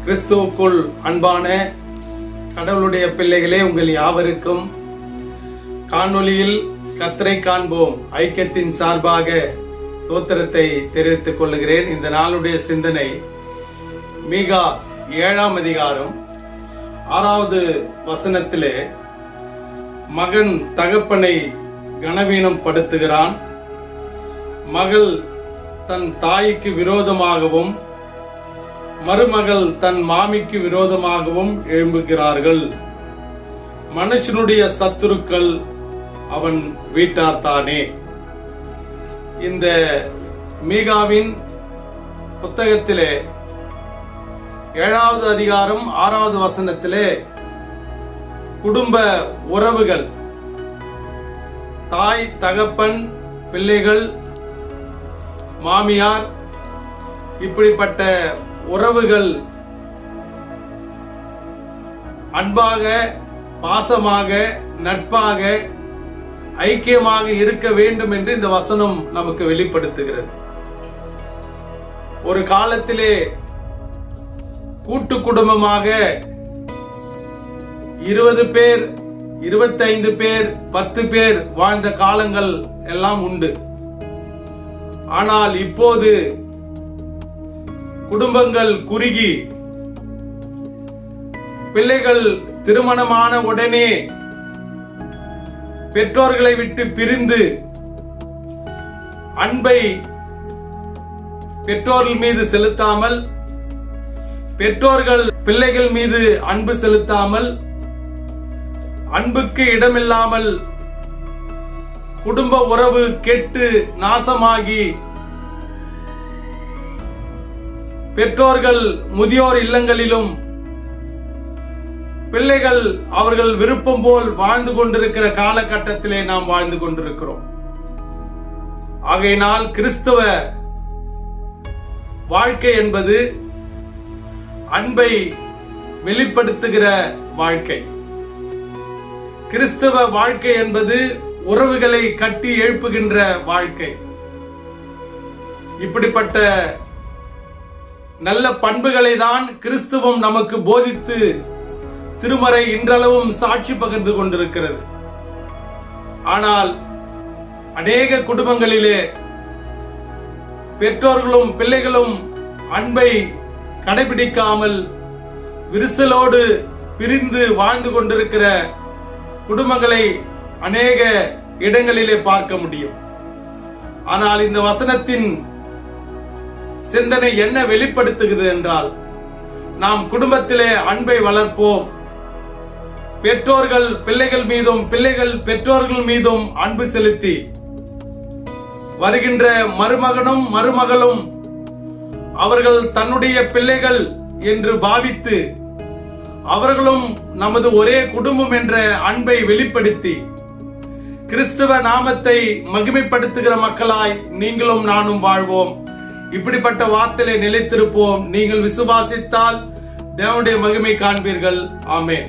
கிறிஸ்துவுக்குள் அன்பான கடவுளுடைய பிள்ளைகளே, உங்கள் யாவருக்கும் காணொளியில் கர்த்தரை காண்போம் ஐக்கியத்தின் சார்பாக தோத்திரத்தை தெரிவித்துக் கொள்கிறேன். இந்த நாளுடைய சிந்தனை மீகா 7ஆம் அதிகாரம் 6வது வசனத்திலே, மகன் தகப்பனை கனவீனம் படுத்துகிறான், மகள் தன் தாய்க்கு விரோதமாகவும் மருமகள் தன் மாமிக்கு விரோதமாகவும் எழும்புகிறார்கள். மனுஷனுடைய சத்துருக்கள் அவன் வீட்டார்தானே. இந்த மீகாவின் புத்தகத்திலே 7வது அதிகாரம் 6வது வசனத்திலே குடும்ப உறவுகள், தாய் தகப்பன் பிள்ளைகள் மாமியார், இப்படிப்பட்ட உறவுகள் அன்பாக பாசமாக நட்பாக ஐக்கியமாக இருக்க வேண்டும் என்று இந்த வசனம் நமக்கு வெளிப்படுத்துகிறது. ஒரு காலத்திலே கூட்டு குடும்பமாக 20 பேர் 25 பேர் 10 பேர் வாழ்ந்த காலங்கள் எல்லாம் உண்டு. ஆனால் இப்போது குடும்பங்கள் குறுகி, பிள்ளைகள் திருமணமான உடனே பெற்றோர்களை விட்டு பிரிந்து அன்பை பெற்றோர்கள் மீது செலுத்தாமல், பெற்றோர்கள் பிள்ளைகள் மீது அன்பு செலுத்தாமல், அன்புக்கு இடமில்லாமல் குடும்ப உறவு கெட்டு நாசமாகி, பெற்றோர்கள் முதியோர் இல்லங்களிலும் பிள்ளைகள் அவர்கள் விருப்பம் போல் வாழ்ந்து கொண்டிருக்கிற காலகட்டத்திலே நாம் வாழ்ந்து கொண்டிருக்கிறோம். ஆகையினால் கிறிஸ்தவ வாழ்க்கை என்பது அன்பை வெளிப்படுத்துகிற வாழ்க்கை. கிறிஸ்தவ வாழ்க்கை என்பது உறவுகளை கட்டி எழுப்புகின்ற வாழ்க்கை. இப்படிப்பட்ட நல்ல பண்புகளை தான் கிறிஸ்துவம் நமக்கு போதித்து திருமறை இன்றளவும் சாட்சி பகிர்ந்து கொண்டிருக்கிறது. ஆனால் அநேக குடும்பங்களிலே பெற்றோர்களும் பிள்ளைகளும் அன்பை கடைபிடிக்காமல் விரிசலோடு பிரிந்து வாழ்ந்து கொண்டிருக்கிற குடும்பங்களை அநேக இடங்களிலே பார்க்க முடியும். ஆனால் இந்த வசனத்தின் சிந்தனை என்ன வெளிப்படுத்துகிறது என்றால், நாம் குடும்பத்திலே அன்பை வளர்ப்போம். பெற்றோர்கள் பிள்ளைகள் மீதும் பிள்ளைகள் பெற்றோர்கள் மீதும் அன்பு செலுத்தி, வருகின்ற மருமகனும் மருமகளும் அவர்கள் தன்னுடைய பிள்ளைகள் என்று பாவித்து, அவர்களும் நமது ஒரே குடும்பம் என்ற அன்பை வெளிப்படுத்தி, கிறிஸ்துவ நாமத்தை மகிமைப்படுத்துகிற மக்களாய் நீங்களும் நானும் வாழ்வோம். இப்படிப்பட்ட வார்த்தையை நிலைத்திருப்போம். நீங்கள் விசுவாசித்தால் தேவனுடைய மகிமை காண்பீர்கள். ஆமென்.